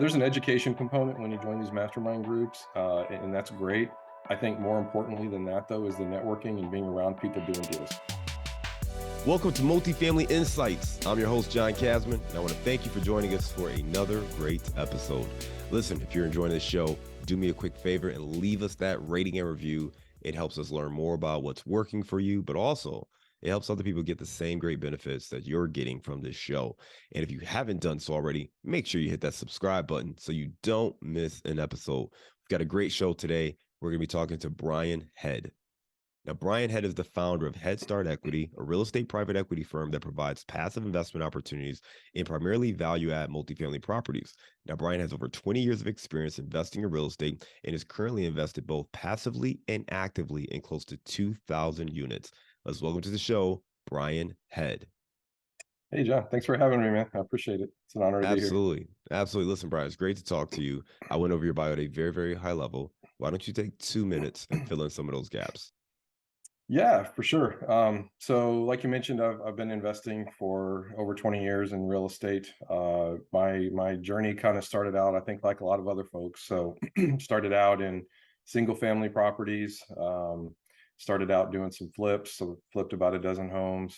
There's an education component when you join these mastermind groups, and that's great. I think more importantly than that, though, is the networking and being around people doing deals. Welcome to Multifamily Insights. I'm your host, John Casman, and I want to thank you for joining us for another great episode. Listen, if you're enjoying this show, do me a quick favor and leave us that rating and review. It helps us learn more about what's working for you, but also it helps other people get the same great benefits that you're getting from this show. And if you haven't done so already, make sure you hit that subscribe button so you don't miss an episode. We've got a great show today. We're going to be talking to Brian Head. Now, Brian Head is the founder of Head Start Equity, a real estate private equity firm that provides passive investment opportunities in primarily value-add multifamily properties. Now, Brian has over 20 years of experience investing in real estate and is currently invested both passively and actively in close to 2,000 units. Let's welcome to the show, Brian Head. Hey, John, thanks for having me, man. I appreciate it. It's an honor to be here. Absolutely. Listen, Brian, it's great to talk to you. I went over your bio at a very, very high level. Why don't you take 2 minutes and fill in some of those gaps? Yeah, for sure. So like you mentioned, I've been investing for over 20 years in real estate. My journey kind of started out, I think, like a lot of other folks. So started out in single family properties, started out doing some flips, so flipped about a dozen homes.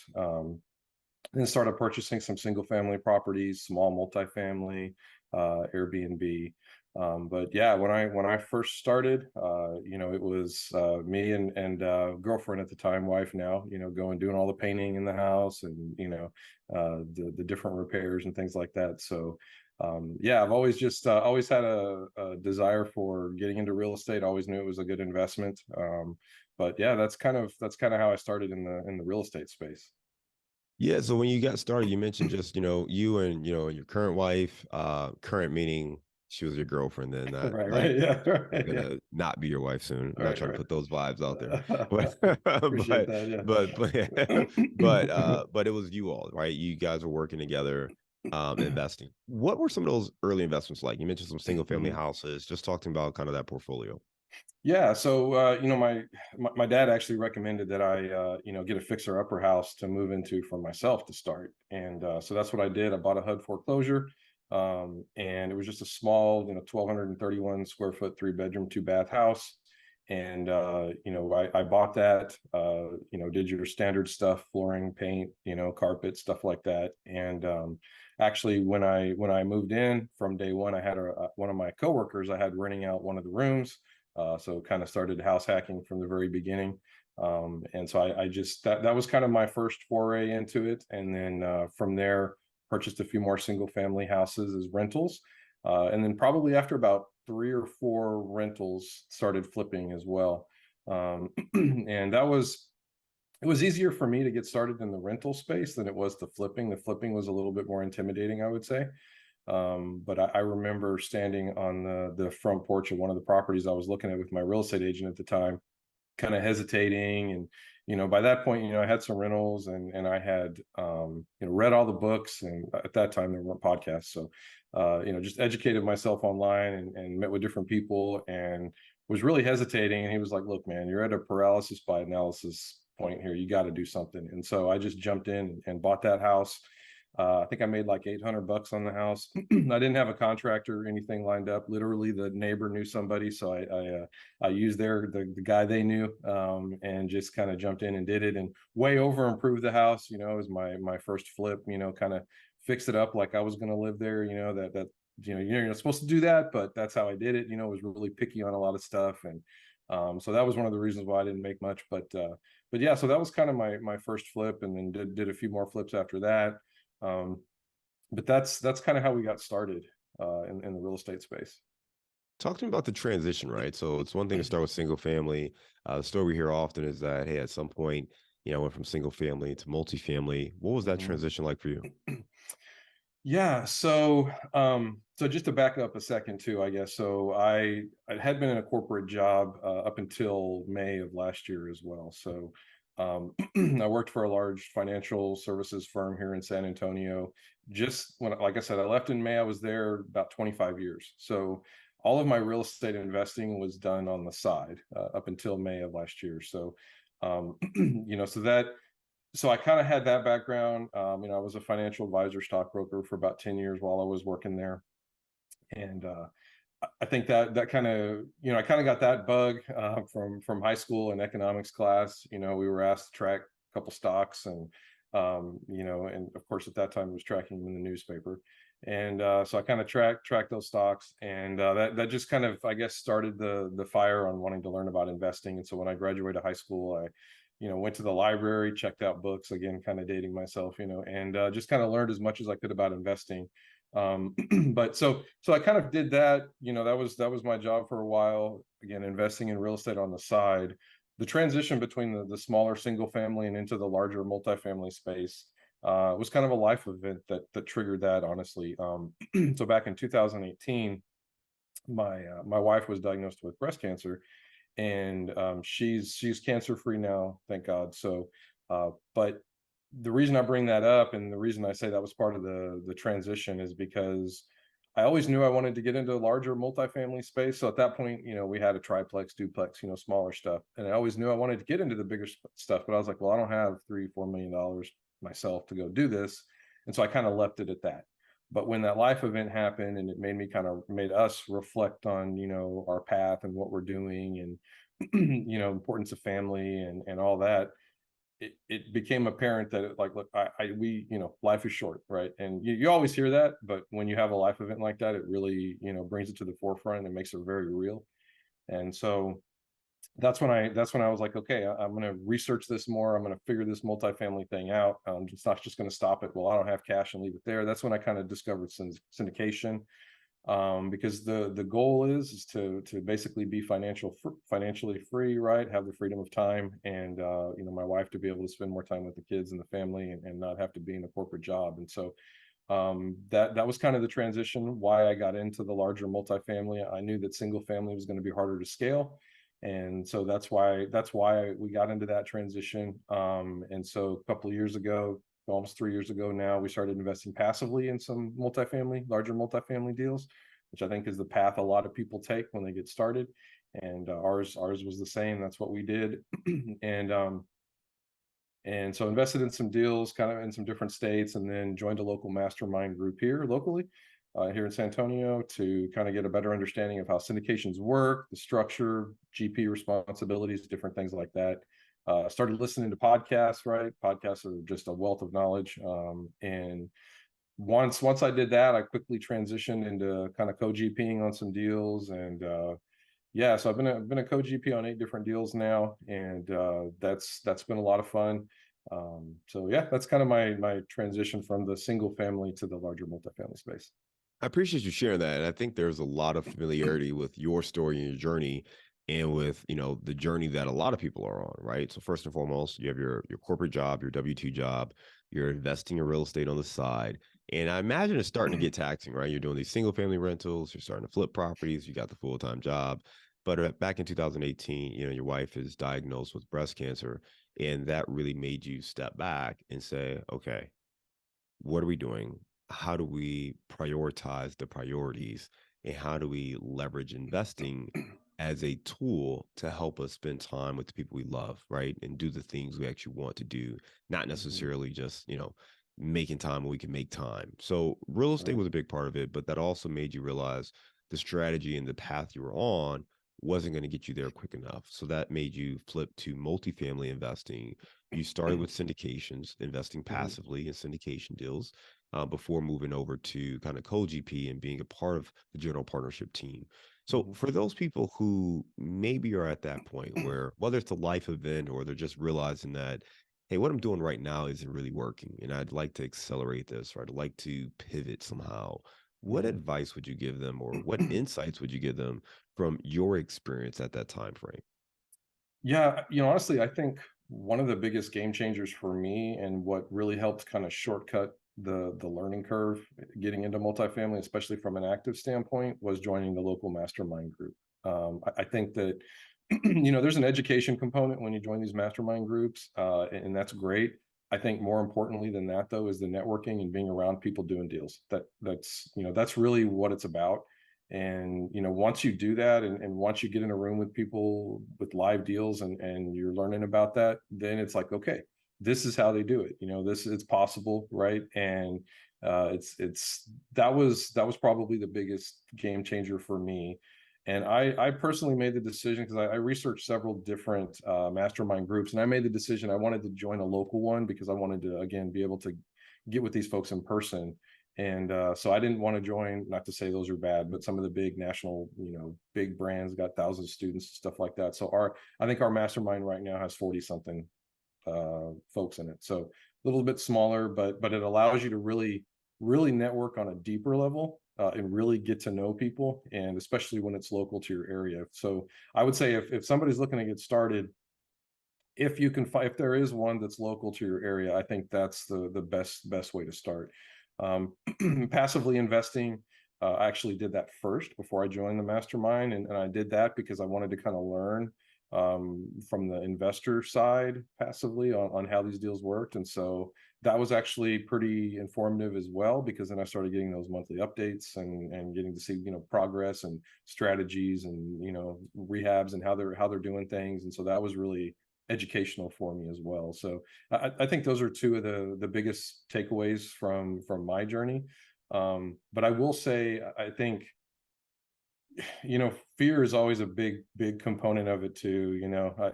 Then started purchasing some single family properties, small multifamily, Airbnb. But yeah, when I first started, it was me and girlfriend at the time, wife now, doing all the painting in the house and the different repairs and things like that. So yeah, I've always had a desire for getting into real estate. Always knew it was a good investment. But yeah, that's kind of how I started in the real estate space. Yeah, so when you got started, you mentioned just, you and, your current wife, current meaning she was your girlfriend then, not Right, like right, yeah, you're right, yeah, gonna not be your wife soon. I'm not right, trying to right. put those vibes out there. But Appreciate but that, but it was you all, right? You guys were working together, investing. What were some of those early investments like? You mentioned some single family yeah. houses, just talking about kind of that portfolio. Yeah, so my dad actually recommended that I get a fixer upper house to move into for myself to start, and so that's what I did. I bought a HUD foreclosure, and it was just a small 1,231 square foot, 3 bedroom, 2 bath house, and I bought that. Did your standard stuff, flooring, paint, carpet, stuff like that, and actually when I moved in from day one, I had one of my coworkers I had renting out one of the rooms. So kind of started house hacking from the very beginning. And so I just that was kind of my first foray into it. And then from there, purchased a few more single family houses as rentals. And then probably after about 3 or 4 rentals, started flipping as well. And it was easier for me to get started in the rental space than it was the flipping. The flipping was a little bit more intimidating, I would say. But I remember standing on the front porch of one of the properties I was looking at with my real estate agent at the time, kind of hesitating. And by that point, I had some rentals and I had read all the books. And at that time there weren't podcasts, so just educated myself online and met with different people and was really hesitating. And he was like, "Look, man, you're at a paralysis by analysis point here. You got to do something." And so I just jumped in and bought that house. I think I made like $800 on the house. I didn't have a contractor or anything lined up. Literally, the neighbor knew somebody, so I used the guy they knew, and just kind of jumped in and did it, and way over improved the house. It was my first flip. Kind of fixed it up like I was going to live there. You're not supposed to do that, but that's how I did it. Was really picky on a lot of stuff, and so that was one of the reasons why I didn't make much. But yeah, so that was kind of my first flip, and then did a few more flips after that. Um, but that's kind of how we got started in the real estate space. Talk to me about the transition, right? So it's one thing to start with single family. The story we hear often is that, hey, at some point, I went from single family to multifamily. What was that Mhm. transition like for you? Yeah, so just to back up a second too, I guess. So I had been in a corporate job up until May of last year as well. So I worked for a large financial services firm here in San Antonio. Just when, like I said, I left in May, I was there about 25 years. So all of my real estate investing was done on the side up until May of last year. So so I kind of had that background. I was a financial advisor, stockbroker for about 10 years while I was working there. And I think that kind of, I kind of got that bug from high school and economics class. We were asked to track a couple stocks, and and of course at that time it was tracking them in the newspaper. And so I kind of tracked those stocks, and that just kind of, I guess, started the fire on wanting to learn about investing. And so when I graduated high school, I went to the library, checked out books, again, kind of dating myself, and just kind of learned as much as I could about investing. But so I kind of did that. That was my job for a while, again, investing in real estate on the side. The transition between the smaller single family and into the larger multifamily space was kind of a life event that triggered that, honestly. So back in 2018, my wife was diagnosed with breast cancer, and she's cancer free now, thank God. So but the reason I bring that up, and the reason I say that was part of the transition, is because I always knew I wanted to get into a larger multifamily space. So at that point, we had a triplex, duplex, smaller stuff, and I always knew I wanted to get into the bigger stuff. But I was like, well, I don't have $3-4 million myself to go do this, and so I kind of left it at that. But when that life event happened, and it made us reflect on our path and what we're doing, and importance of family and all that, it became apparent that like, look, we, life is short, right? And you always hear that, but when you have a life event like that, it really, brings it to the forefront and makes it very real. And so that's when I was like, okay, I'm going to research this more. I'm going to figure this multifamily thing out. It's not just going to stop it. Well, I don't have cash and leave it there. That's when I kind of discovered syndication, because the goal is to basically be financially free, right? Have the freedom of time, and my wife to be able to spend more time with the kids and the family, and not have to be in a corporate job. And so that was kind of the transition, why I got into the larger multifamily. I knew that single family was going to be harder to scale, and so that's why we got into that transition. And so a couple of years ago, almost 3 years ago now, we started investing passively in some larger multifamily deals, which I think is the path a lot of people take when they get started. And ours was the same. That's what we did. and and so invested in some deals kind of in some different states, and then joined a local mastermind group here locally, here in San Antonio, to kind of get a better understanding of how syndications work, the structure, GP responsibilities, different things like that. Started listening to podcasts, right? Podcasts are just a wealth of knowledge. And once I did that, I quickly transitioned into kind of co-GPing on some deals. And yeah, so I've been a co-GP on 8 different deals now, and that's been a lot of fun. So yeah, that's kind of my transition from the single family to the larger multifamily space. I appreciate you sharing that. And I think there's a lot of familiarity with your story and your journey and with, the journey that a lot of people are on, right? So first and foremost, you have your corporate job, your W-2 job, you're investing in real estate on the side. And I imagine it's starting to get taxing, right? You're doing these single family rentals, you're starting to flip properties, you got the full-time job. But back in 2018, your wife is diagnosed with breast cancer, and that really made you step back and say, okay, what are we doing? How do we prioritize the priorities? And how do we leverage investing as a tool to help us spend time with the people we love, right? And do the things we actually want to do, not Mhm. necessarily just, making time when we can make time. So real estate Right. was a big part of it, but that also made you realize the strategy and the path you were on wasn't going to get you there quick enough. So that made you flip to multifamily investing. You started with syndications, investing Mhm. passively in syndication deals, before moving over to kind of co-GP and being a part of the general partnership team. So Mhm. for those people who maybe are at that point where, whether it's a life event or they're just realizing that, hey, what I'm doing right now isn't really working, and I'd like to accelerate this, or I'd like to pivot somehow, what Mhm. advice would you give them, or what insights would you give them from your experience at that time frame? Yeah, honestly, I think one of the biggest game changers for me, and what really helped kind of shortcut the learning curve getting into multifamily, especially from an active standpoint, was joining the local mastermind group. I think that there's an education component when you join these mastermind groups, and that's great. I think more importantly than that, though, is the networking and being around people doing deals. That's really what it's about. And once you do that, and once you get in a room with people with live deals, and you're learning about that, then it's like, okay, this is how they do it. This it's possible, right? And It's that was probably the biggest game changer for me. And I personally made the decision because I researched several different mastermind groups, and I made the decision I wanted to join a local one because I wanted to again be able to get with these folks in person. And so I didn't want to join, not to say those are bad, but some of the big national, big brands got thousands of students, stuff like that. So I think our mastermind right now has 40 something folks in it. So a little bit smaller, but it allows you to really network on a deeper level and really get to know people, and especially when it's local to your area. So I would say if somebody's looking to get started, if you can find if there is one that's local to your area, I think that's the best way to start. Passively investing, I actually did that first before I joined the mastermind, and I did that because I wanted to kind of learn from the investor side passively on how these deals worked. And so that was actually pretty informative as well, because then I started getting those monthly updates and getting to see progress and strategies and rehabs and how they're doing things. And so that was really educational for me as well. So I think those are two of the biggest takeaways from my journey. But I will say I think fear is always a big component of it too.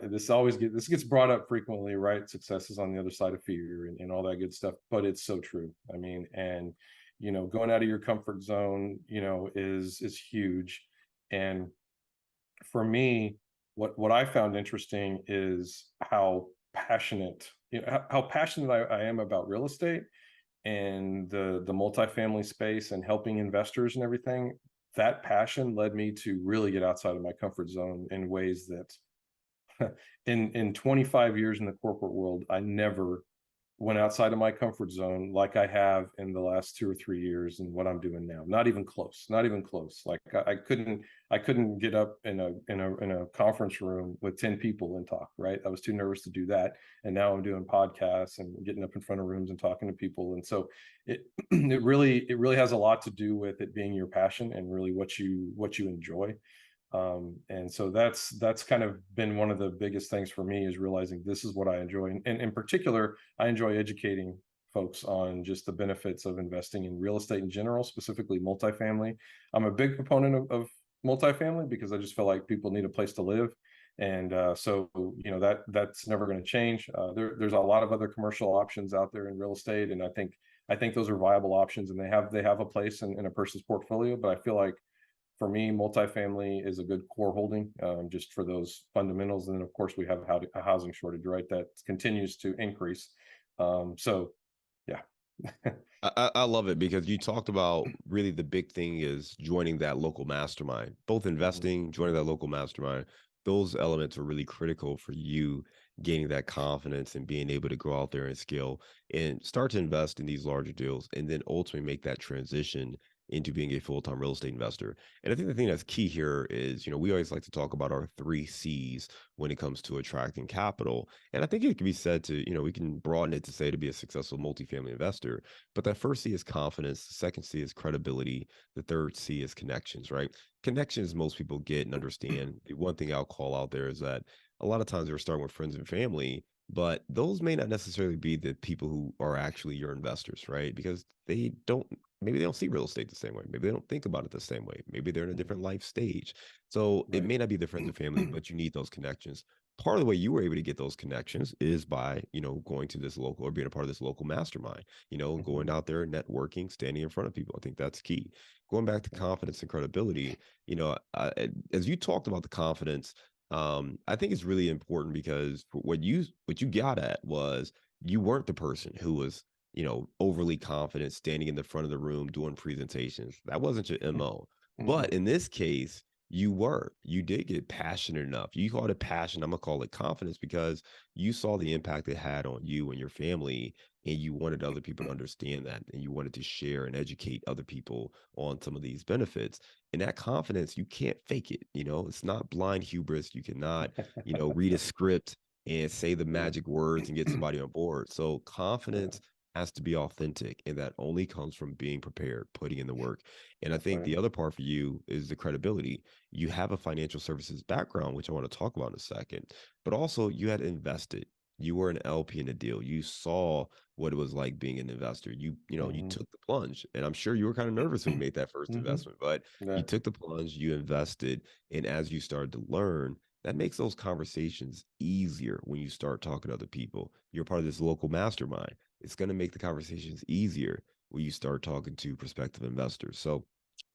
This gets brought up frequently, right? Success is on the other side of fear and all that good stuff, but it's so true. I mean, and going out of your comfort zone is huge. And for me, what I found interesting is how passionate how passionate I am about real estate and the multifamily space and helping investors and everything. That passion led me to really get outside of my comfort zone in ways that in 25 years in the corporate world, I never went outside of my comfort zone like I have in the last 2 or 3 years and what I'm doing now. Not even close. Not even close. Like I couldn't get up in a conference room with 10 people and talk, right? I was too nervous to do that. And now I'm doing podcasts and getting up in front of rooms and talking to people. And so it it really has a lot to do with it being your passion and really what you enjoy. And so that's kind of been one of the biggest things for me, is realizing this is what I enjoy. And in particular, I enjoy educating folks on just the benefits of investing in real estate in general, specifically multifamily. I'm a big proponent of multifamily because I just feel like people need a place to live. And so that's never going to change. There's a lot of other commercial options out there in real estate, and I think those are viable options, and they have a place in a person's portfolio. But I feel like for me, multifamily is a good core holding, just for those fundamentals. And then, of course, we have a housing shortage, right? That continues to increase. So, yeah. I love it because you talked about really the big thing is joining that local mastermind, both Mhm. investing, joining that local mastermind. Those elements are really critical for you gaining that confidence and being able to go out there and scale and start to invest in these larger deals and then ultimately make that transition into being a full-time real estate investor. And I think the thing that's key here is, we always like to talk about our 3 C's when it comes to attracting capital. And I think it can be said to, we can broaden it to say to be a successful multifamily investor, but that first C is confidence. The second C is credibility. The third C is connections, right? Connections most people get and understand. The one thing I'll call out there is that a lot of times they're starting with friends and family, but those may not necessarily be the people who are actually your investors, right? Because maybe they don't see real estate the same way. Maybe they don't think about it the same way. Maybe they're in a different life stage. So it Right. may not be the friends and family, but you need those connections. Part of the way you were able to get those connections is by, going to this local or being a part of this local mastermind, going Mhm. out there, networking, standing in front of people. I think that's key. Going back to confidence and credibility, as you talked about the confidence, I think it's really important because what you got at was you weren't the person who was overly confident standing in the front of the room doing presentations. That wasn't your MO. But Mhm. in this case, you did get passionate enough. You called it passion. I'm gonna call it confidence because you saw the impact it had on you and your family, and you wanted other people to understand that, and you wanted to share and educate other people on some of these benefits. And that confidence, you can't fake it. It's not blind hubris. You cannot, read a script and say the Yeah. magic words and get somebody on board. So confidence Yeah. has to be authentic, and that only comes from being prepared, putting in the work. And I think Right. the other part for you is the credibility. You have a financial services background, which I want to talk about in a second, but also you had invested. You were an LP in a deal. You saw what it was like being an investor. You Mhm. took the plunge. And I'm sure you were kind of nervous when you made that first Mhm. investment, but you Yeah. took the plunge, you invested, and as you started to learn, that makes those conversations easier when you start talking to other people. You're part of this local mastermind. It's going to make the conversations easier when you start talking to prospective investors. So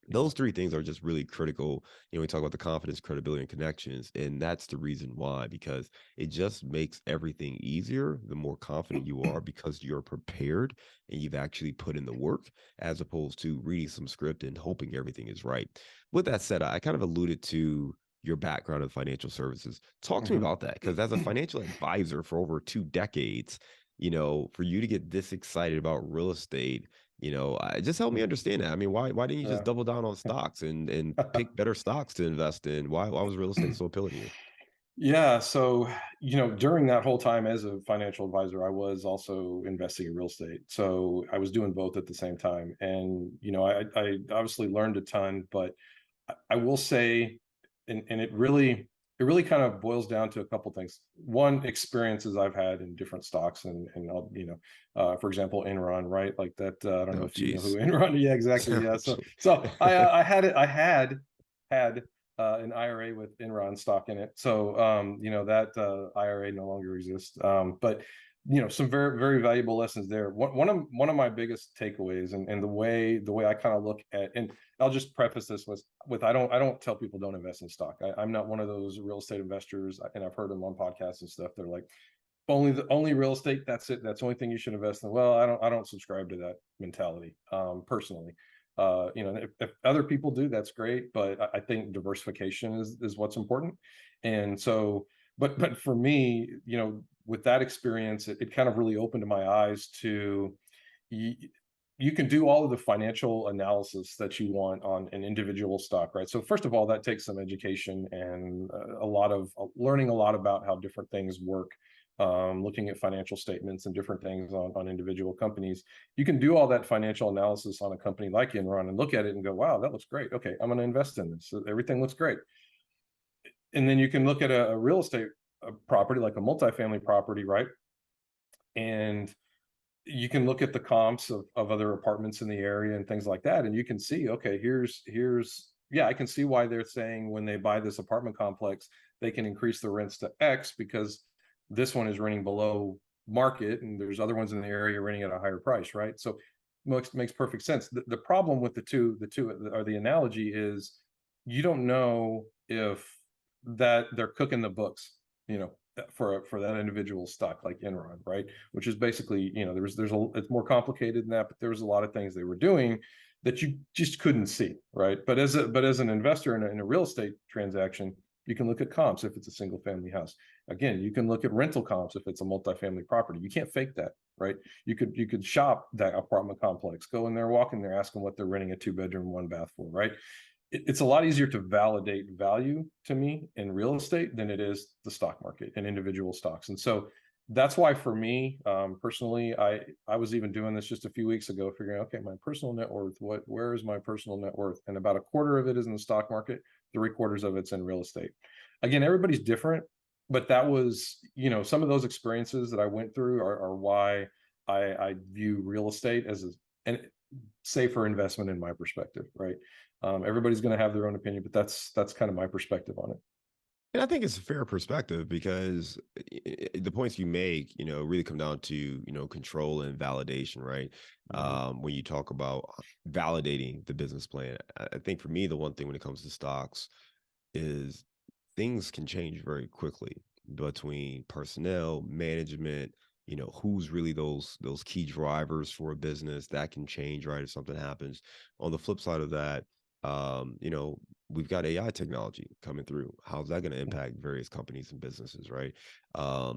those three things are just really critical. We talk about the confidence, credibility, and connections. And that's the reason why, because it just makes everything easier the more confident you are because you're prepared and you've actually put in the work as opposed to reading some script and hoping everything is right. With that said, I kind of alluded to your background in financial services. Talk to me Mhm. about that, because as a financial advisor for over 2 decades, for you to get this excited about real estate, just help me understand that. I mean, why didn't you just Yeah. double down on stocks and pick better stocks to invest in? Why was real estate so appealing to you? Yeah, so, during that whole time as a financial advisor, I was also investing in real estate. So I was doing both at the same time. And, I obviously learned a ton, but I will say, and it really kind of boils down to a couple things. One, experiences I've had in different stocks, and I'll, for example, Enron, right? Like that. I don't know Oh, if you know geez. who Enron. Yeah, exactly. Oh, Yeah. So geez. so I had it. I had an IRA with Enron stock in it. So that IRA no longer exists. But some very very valuable lessons there. One of my biggest takeaways, and the way I kind of look at, and I'll just preface this with I don't tell people don't invest in stock. I'm not one of those real estate investors, and I've heard them on podcasts and stuff. They're like, only real estate. That's it. That's the only thing you should invest in. Well, I don't subscribe to that mentality, personally. If other people do, that's great, but I think diversification is what's important. And so, but for me, with that experience, it kind of really opened my eyes to, you, you can do all of the financial analysis that you want on an individual stock, right? So first of all, that takes some education and a lot of learning a lot about how different things work, looking at financial statements and different things on individual companies. You can do all that financial analysis on a company like Enron and look at it and go, wow, that looks great. Okay, I'm going to invest in this. Everything looks great. And then you can look at a real estate property, like a multifamily property, right? And you can look at the comps of other apartments in the area and things like that, and you can see, okay, here's yeah, I can see why they're saying when they buy this apartment complex, they can increase the rents to X because this one is renting below market and there's other ones in the area renting at a higher price, right? So makes perfect sense. The problem with the two or the analogy is, you don't know if that they're cooking the books, you know, for that individual stock like Enron, right? Which is basically, it's more complicated than that, but there was a lot of things they were doing that you just couldn't see, right? But as an investor in a real estate transaction, you can look at comps if it's a single family house. Again, you can look at rental comps if it's a multifamily property. You can't fake that, right? You could shop that apartment complex, go in there, walk in there, ask them what they're renting a 2 bedroom, 1 bath for, right? It's a lot easier to validate value to me in real estate than it is the stock market and individual stocks. And so that's why for me, personally, I was even doing this just a few weeks ago, figuring, okay, my personal net worth, where is my personal net worth? And about a quarter of it is in the stock market, 3/4 of it's in real estate. Again, everybody's different, but that was, some of those experiences that I went through are why I view real estate as an safer investment in my perspective, right? Everybody's going to have their own opinion, but that's kind of my perspective on it. And I think it's a fair perspective because the points you make, really come down to, control and validation, right? Mhm. When you talk about validating the business plan, I think for me, the one thing when it comes to stocks is things can change very quickly between personnel, management, who's really those key drivers for a business that can change, right? If something happens. On the flip side of that, we've got AI technology coming through. How's that going to impact various companies and businesses, right?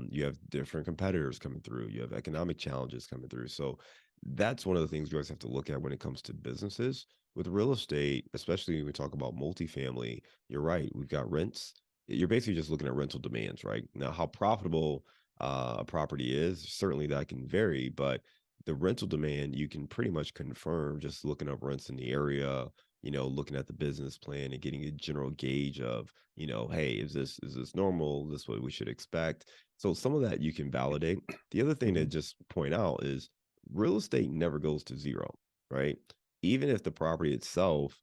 You have different competitors coming through, you have economic challenges coming through. So that's one of the things you always have to look at when it comes to businesses. With real estate, especially when we talk about multifamily, you're right. We've got rents. You're basically just looking at rental demands, right? Now, how profitable a property is, certainly that can vary, but the rental demand you can pretty much confirm just looking up rents in the area, looking at the business plan and getting a general gauge of, hey, is this normal? Is this what we should expect? So some of that you can validate. The other thing to Mhm. just point out is real estate never goes to zero, right? Even if the property itself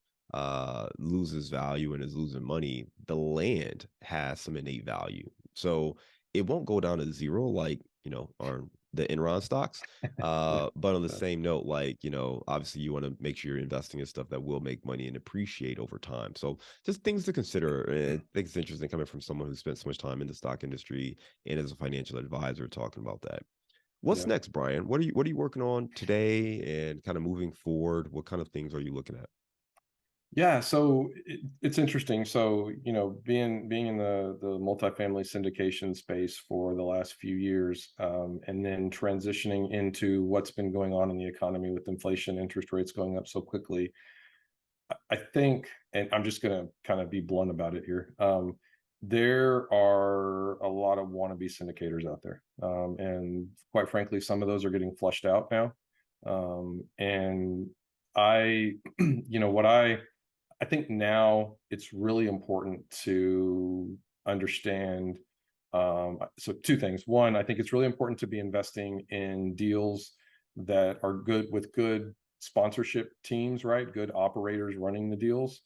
loses value and is losing money, the land has some innate value. So it won't go down to zero like, on the Enron stocks. Yeah. But on the Yeah. same note, like, obviously you want to make sure you're investing in stuff that will make money and appreciate over time. So just things to consider. And I think it's interesting coming from someone who spent so much time in the stock industry and as a financial advisor talking about that. What's Yeah. next, Brian? What are you working on today and kind of moving forward? What kind of things are you looking at? Yeah, so it's interesting. So, being in the multifamily syndication space for the last few years, and then transitioning into what's been going on in the economy with inflation, interest rates going up so quickly, I think, and I'm just going to kind of be blunt about it here. There are a lot of wannabe syndicators out there, and quite frankly, some of those are getting flushed out now. And I, what I think now it's really important to understand. So two things. One, I think it's really important to be investing in deals that are good with good sponsorship teams, right? Good operators running the deals,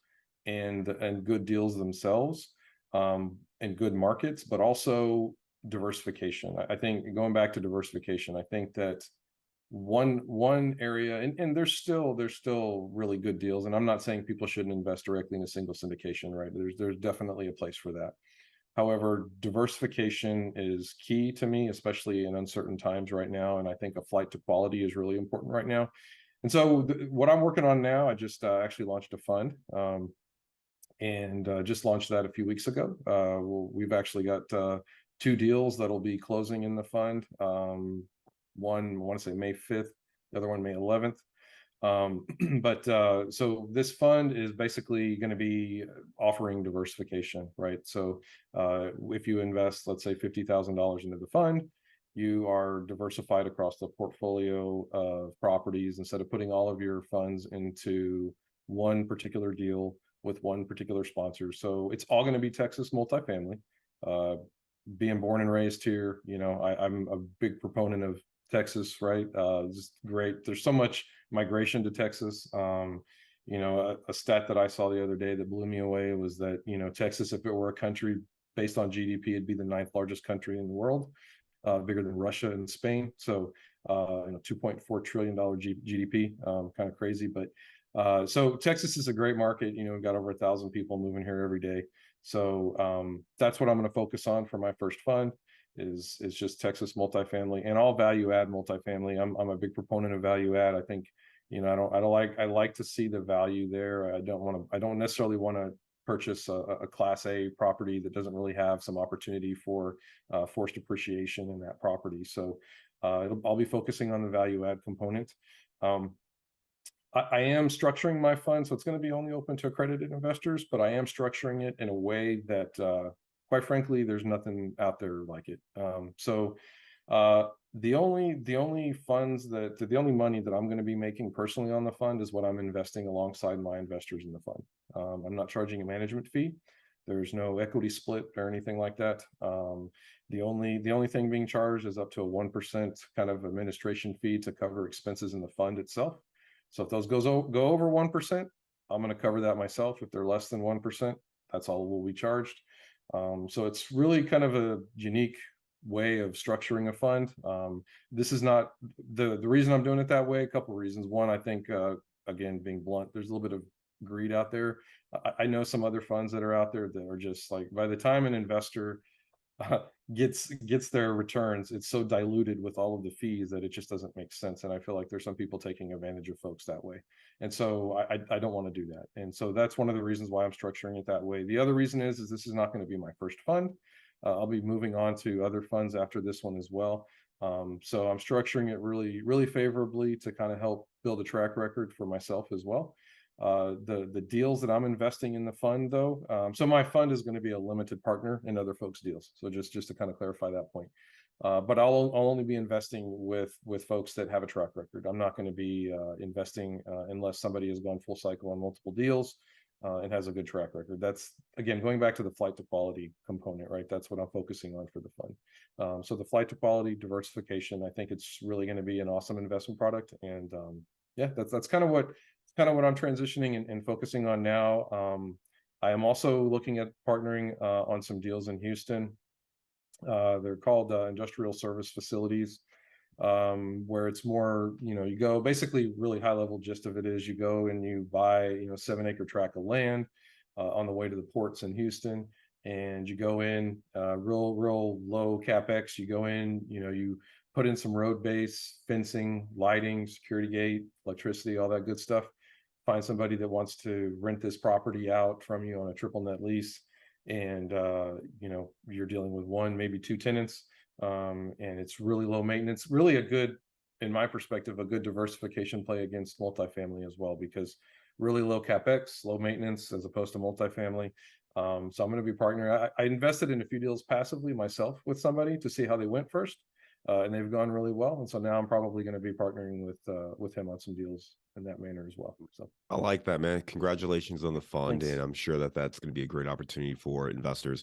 and good deals themselves, and good markets, but also diversification. I think going back to diversification, I think that one area, and there's still really good deals, and I'm not saying people shouldn't invest directly in a single syndication, right? There's definitely a place for that. However, diversification is key to me, especially in uncertain times right now, and I think a flight to quality is really important right now. And so what I'm working on now, I just actually launched a fund, and just launched that a few weeks ago. We've actually got two deals that'll be closing in the fund. One, I want to say May 5th, the other one May 11th. But so this fund is basically going to be offering diversification, right? So if you invest, let's say $50,000 into the fund, you are diversified across the portfolio of properties instead of putting all of your funds into one particular deal with one particular sponsor. So it's all going to be Texas multifamily. Uh, Being born and raised here, I'm a big proponent of Texas, right? Just great. There's so much migration to Texas. A stat that I saw the other day that blew me away was that, Texas, if it were a country based on GDP, it'd be the ninth largest country in the world, bigger than Russia and Spain. So, $2.4 trillion GDP, kind of crazy. But so Texas is a great market. We've got over 1,000 people moving here every day. So that's what I'm going to focus on for my first fund is just Texas multifamily and all value add multifamily. I'm a big proponent of value add. I think, I like to see the value there. I don't necessarily want to purchase a class A property that doesn't really have some opportunity for forced appreciation in that property. So I'll be focusing on the value add component. Um, I am structuring my fund, so it's going to be only open to accredited investors, but I am structuring it in a way that, quite frankly, there's nothing out there like it. The only money that I'm going to be making personally on the fund is what I'm investing alongside my investors in the fund. I'm not charging a management fee. There's no equity split or anything like that. The only thing being charged is up to a 1% kind of administration fee to cover expenses in the fund itself. So if those go over 1%, I'm going to cover that myself. If they're less than 1%, that's all will be charged. So it's really kind of a unique way of structuring a fund. This is not the reason I'm doing it that way. A couple of reasons. One, I think, again, being blunt, there's a little bit of greed out there. I know some other funds that are out there that are just like, by the time an investor uh, gets their returns, it's so diluted with all of the fees that it just doesn't make sense. And I feel like there's some people taking advantage of folks that way. And so I don't want to do that. And so that's one of the reasons why I'm structuring it that way. The other reason is this is not going to be my first fund. I'll be moving on to other funds after this one as well. So I'm structuring it really, really favorably to kind of help build a track record for myself as well. The deals that I'm investing in the fund, though, so my fund is going to be a limited partner in other folks' deals. So just to kind of clarify that point. But I'll only be investing with folks that have a track record. I'm not going to be investing unless somebody has gone full cycle on multiple deals and has a good track record. That's again going back to the flight to quality component, right? That's what I'm focusing on for the fund. So the flight to quality diversification, I think it's really going to be an awesome investment product. And yeah, that's kind of what I'm transitioning and focusing on now. I am also looking at partnering on some deals in Houston. They're called industrial service facilities, where it's more, you go basically really high level gist of it is you go and you buy, 7-acre tract of land on the way to the ports in Houston. And you go in real low CapEx. You go in, you put in some road base, fencing, lighting, security gate, electricity, all that good stuff. Find somebody that wants to rent this property out from you on a triple net lease, and you're dealing with one, maybe two tenants, and it's really low maintenance. Really a good, in my perspective, a good diversification play against multifamily as well, because really low capex, low maintenance as opposed to multifamily. So I'm going to be partnering. I invested in a few deals passively myself with somebody to see how they went first, and they've gone really well. And so now I'm probably going to be partnering with him on some deals in that manner as well. So I like that, man. Congratulations on the fund, and thanks. I'm sure that that's going to be a great opportunity for investors.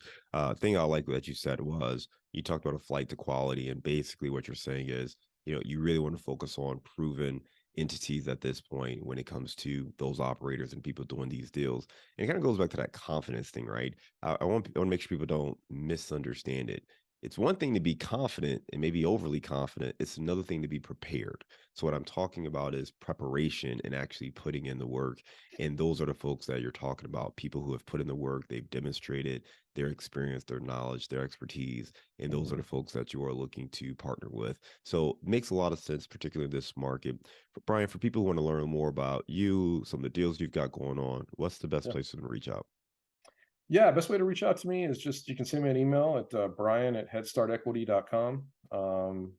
Thing I like that you said was you talked about a flight to quality, and basically what you're saying is, you really want to focus on proven entities at this point when it comes to those operators and people doing these deals. And it kind of goes back to that confidence thing, right? I want to make sure people don't misunderstand it. It's one thing to be confident and maybe overly confident. It's another thing to be prepared. So what I'm talking about is preparation and actually putting in the work. And those are the folks that you're talking about, people who have put in the work, they've demonstrated their experience, their knowledge, their expertise. And those are Mhm. the folks that you are looking to partner with. So it makes a lot of sense, particularly in this market. But Brian, for people who want to learn more about you, some of the deals you've got going on, what's the best Yeah. place for them to reach out? Yeah, best way to reach out to me is just you can send me an email at brian@headstartequity.com.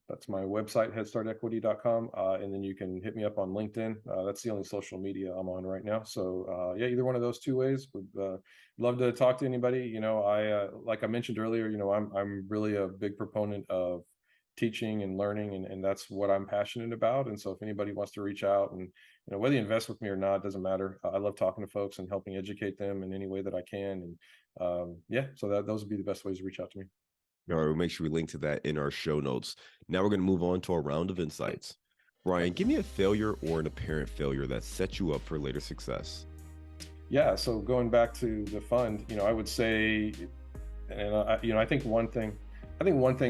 That's my website, headstartequity.com. And then you can hit me up on LinkedIn. That's the only social media I'm on right now. So yeah, either one of those two ways. Would love to talk to anybody. I like I mentioned earlier, I'm really a big proponent of teaching and learning, and that's what I'm passionate about. And so if anybody wants to reach out, and whether you invest with me or not, doesn't matter. I love talking to folks and helping educate them in any way that I can. And yeah, so those would be the best ways to reach out to me. All right, we'll make sure we link to that in our show notes. Now we're going to move on to our round of insights. Okay. Brian, give me a failure or an apparent failure that set you up for later success. Yeah, so going back to the fund, I would say, and I think one thing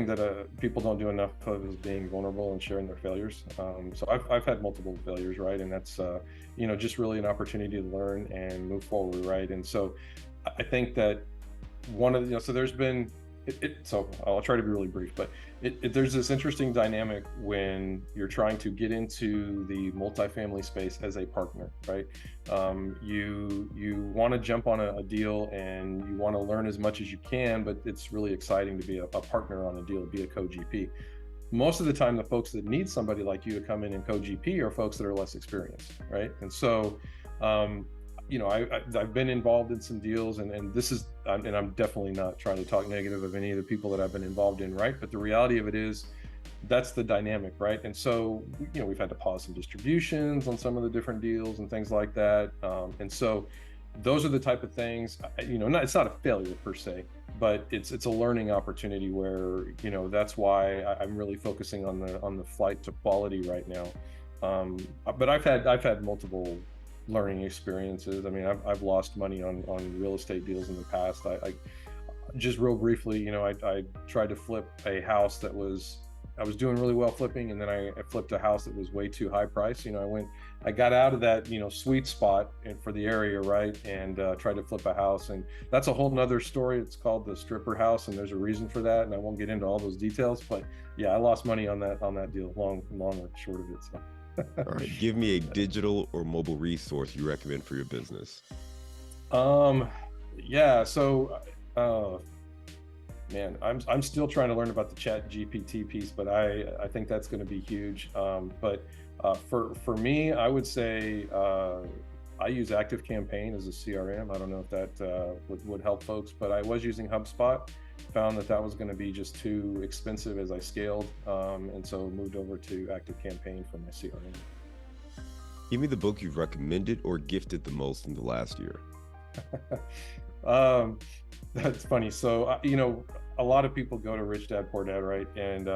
that people don't do enough of is being vulnerable and sharing their failures. So I've had multiple failures, right? And that's just really an opportunity to learn and move forward, right? And so I think that one of the, so there's been so I'll try to be really brief, but there's this interesting dynamic when you're trying to get into the multifamily space as a partner, right? You want to jump on a deal and you want to learn as much as you can, but it's really exciting to be a partner on a deal, be a co-GP. Most of the time, the folks that need somebody like you to come in and co-GP are folks that are less experienced, right? And so I've been involved in some deals, and this is, and I'm definitely not trying to talk negative of any of the people that I've been involved in, right? But the reality of it is, that's the dynamic, right? And so, we've had to pause some distributions on some of the different deals and things like that. And so, those are the type of things, it's not a failure per se, but it's a learning opportunity where, that's why I'm really focusing on the flight to quality right now. But I've had multiple learning experiences. I mean, I've lost money on real estate deals in the past. I just real briefly, I tried to flip a house that I was doing really well flipping, and then I flipped a house that was way too high price. I got out of that, sweet spot for the area, right? And tried to flip a house, and that's a whole nother story. It's called the stripper house, and there's a reason for that, and I won't get into all those details. But yeah, I lost money on that deal, long or short of it. So. All right, give me a digital or mobile resource you recommend for your business. Yeah, so man, I'm still trying to learn about the chat GPT piece, but I think that's going to be huge. But for me, I would say I use Active Campaign as a CRM. I don't know if that would help folks, but I was using HubSpot. Found that that was going to be just too expensive as I scaled, and so moved over to Active Campaign for my CRM. Give me the book you've recommended or gifted the most in the last year. um, that's funny. So a lot of people go to Rich Dad Poor Dad, right? And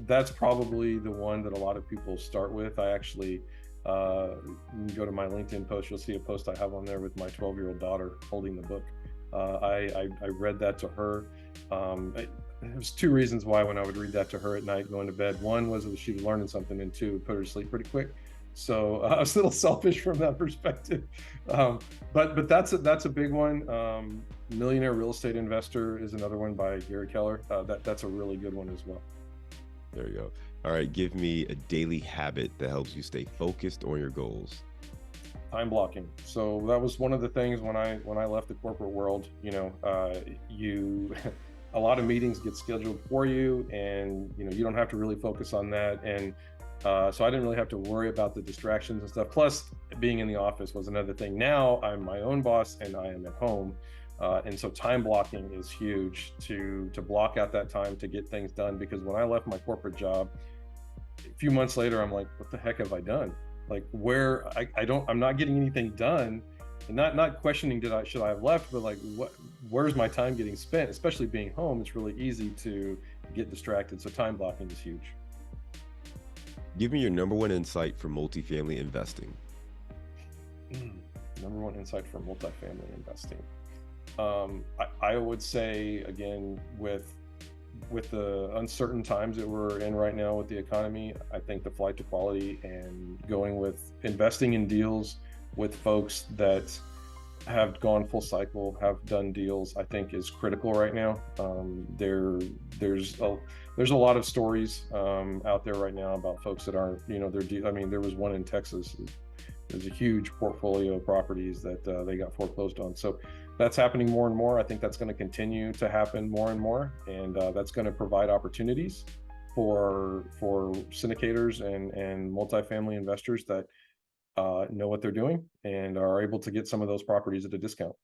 that's probably the one that a lot of people start with. I actually you can go to my LinkedIn post. You'll see a post I have on there with my 12-year-old daughter holding the book. I read that to her. There's two reasons why when I would read that to her at night going to bed. One was that she was learning something, and two, it put her to sleep pretty quick. So I was a little selfish from that perspective. But that's a big one. Millionaire Real Estate Investor is another one by Gary Keller. That's a really good one as well. There you go. All right, give me a daily habit that helps you stay focused on your goals. Time blocking. So that was one of the things when I left the corporate world. You a lot of meetings get scheduled for you, and you don't have to really focus on that. And so I didn't really have to worry about the distractions and stuff. Plus, being in the office was another thing. Now I'm my own boss and I am at home. And so time blocking is huge to block out that time to get things done. Because when I left my corporate job, a few months later, I'm like, what the heck have I done? Like I'm not getting anything done, and not questioning should I have left, but like where's my time getting spent? Especially being home, it's really easy to get distracted. So time blocking is huge. Give me your number one insight for multifamily investing. Number one insight for multifamily investing. I would say, again, with the uncertain times that we're in right now with the economy, I think the flight to quality and going with investing in deals with folks that have gone full cycle, have done deals, I think is critical right now. There's a lot of stories out there right now about folks that aren't, I mean, there was one in Texas. There's a huge portfolio of properties that they got foreclosed on. So that's happening more and more. I think that's going to continue to happen more and more, and that's going to provide opportunities for syndicators and multifamily investors that know what they're doing and are able to get some of those properties at a discount.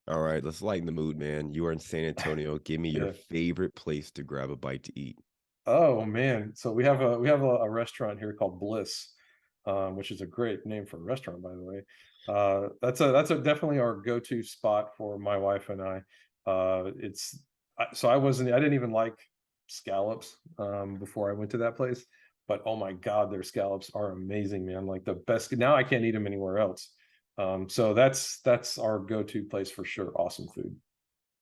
All right, let's lighten the mood, man. You are in San Antonio. Give me your Yeah. favorite place to grab a bite to eat. Oh man. So we have a restaurant here called Bliss, which is a great name for a restaurant, by the way. That's a definitely our go-to spot for my wife and I. So I didn't even like scallops before I went to that place, but oh my God, their scallops are amazing, man. Like the best. Now I can't eat them anywhere else. So that's our go-to place for sure. Awesome food.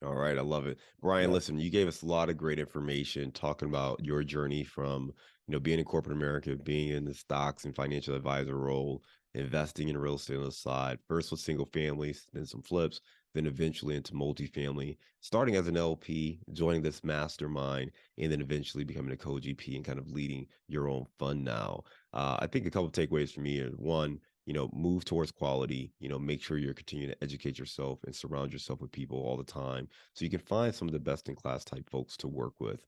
All right, I love it. Brian, Yeah. listen, you gave us a lot of great information talking about your journey from, being in corporate America, being in the stocks and financial advisor role, investing in real estate on the side, first with single families, then some flips, then eventually into multifamily, starting as an LP, joining this mastermind, and then eventually becoming a co-GP and kind of leading your own fund now. I think a couple of takeaways for me are one, move towards quality, make sure you're continuing to educate yourself and surround yourself with people all the time so you can find some of the best in class type folks to work with.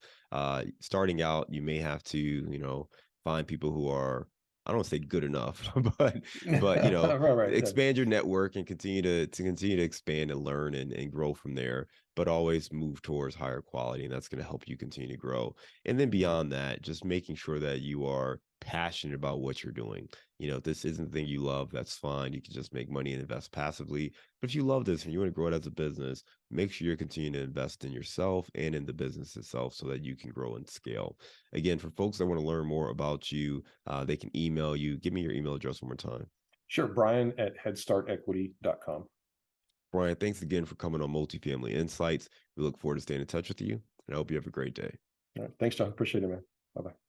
Starting out, you may have to, find people who are, I don't want to say good enough, but Right, right. Yeah. expand your network and continue to expand and learn and grow from there. But always move towards higher quality, and that's going to help you continue to grow. And then beyond that, just making sure that you are passionate about what you're doing. If this isn't the thing you love, that's fine. You can just make money and invest passively. But if you love this and you want to grow it as a business, make sure you're continuing to invest in yourself and in the business itself so that you can grow and scale. Again, for folks that want to learn more about you, they can email you. Give me your email address one more time. Sure. Brian at headstartequity.com. Brian, thanks again for coming on Multifamily Insights. We look forward to staying in touch with you, and I hope you have a great day. All right. Thanks, John. Appreciate it, man. Bye bye.